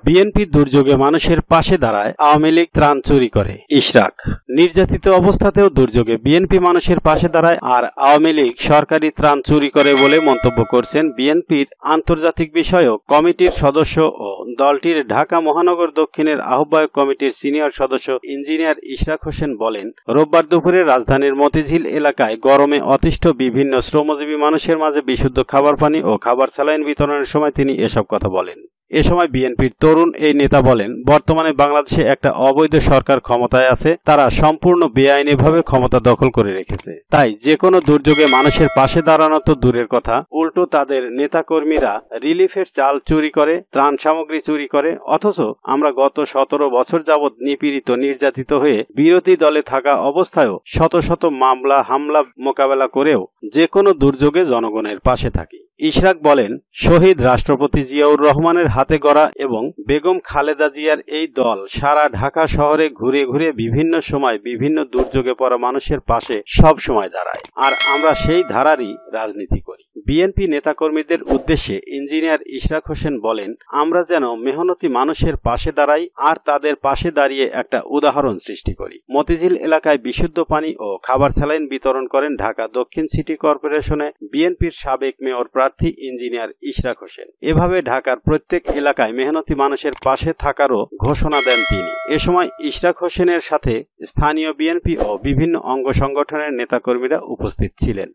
BNP দুর্যোগে মানুষের পাশে দাঁড়ায়, আওয়ামী লীগ ত্রাণ চুরি করে। ইশরাক নির্যাতিত অবস্থাতেও দুর্যোগে বিএনপি মানুষের পাশে দাঁড়ায় আর আওয়ামী লীগ সরকারি ত্রাণ চুরি করে বলে মন্তব্য করছেন বিএনপির আন্তর্জাতিক বিষয়ক কমিটির সদস্য ও দলটির ঢাকা মহানগর দক্ষিণের আহ্বায়ক কমিটির সিনিয়র সদস্য ইঞ্জিনিয়ার ইশরাক হোসেন বলেন, রোববার দুপুরে রাজধানীর মতিঝিল এলাকায় গরমে অতিষ্ঠ বিভিন্ন শ্রমজীবী মানুষের মাঝে বিশুদ্ধ খাবার পানি ও খাবার স্যালাইন বিতরণের সময় তিনি এসব কথা বলেন। এ সময় বিএনপির তরুণ এই নেতা বলেন, বর্তমানে বাংলাদেশে একটা অবৈধ সরকার ক্ষমতায় আছে, তারা সম্পূর্ণ বেআইনিভাবে ক্ষমতা দখল করে রেখেছে। তাই যে কোনো দুর্যোগে মানুষের পাশে দাঁড়ানো তো দূরের কথা, উল্টো তাদের নেতাকর্মীরা রিলিফের চাল চুরি করে, ত্রাণ সামগ্রী চুরি করে। অথচ আমরা গত 17 বছর যাবৎ নিপীড়িত নির্যাতিত হয়ে বিরোধী দলে থাকা অবস্থায়ও শত শত মামলা হামলা মোকাবেলা করেও যে কোনো দুর্যোগে জনগণের পাশে থাকি। ইশরাক বলেন, শহীদ রাষ্ট্রপতি জিয়াউর রহমানের হাতে গড়া এবং বেগম খালেদা জিয়ার এই দল সারা ঢাকা শহরে ঘুরে ঘুরে বিভিন্ন সময় বিভিন্ন দুর্যোগে পড়া মানুষের পাশে সব সময় দাঁড়ায়, আর আমরা সেই ধারারই রাজনীতি করি। বিএনপি নেতাকর্মীদের উদ্দেশ্যে ইঞ্জিনিয়ার ইশরাক হোসেন বলেন, আমরা যেন মেহনতি মানুষের পাশে দাঁড়াই আর তাদের পাশে দাঁড়িয়ে একটা উদাহরণ সৃষ্টি করি। মতিঝিল এলাকায় বিশুদ্ধ পানি ও খাবার স্যালাইন বিতরণ করেন ঢাকা দক্ষিণ সিটি কর্পোরেশনে বিএনপির সাবেক মেয়র প্রার্থী ইঞ্জিনিয়ার ইশরাক হোসেন। এভাবে ঢাকার প্রত্যেক এলাকায় মেহনতি মানুষের পাশে থাকারও ঘোষণা দেন তিনি। এ সময় ইশরাক হোসেনের সাথে স্থানীয় বিএনপি ও বিভিন্ন অঙ্গ সংগঠনের নেতাকর্মীরা উপস্থিত ছিলেন।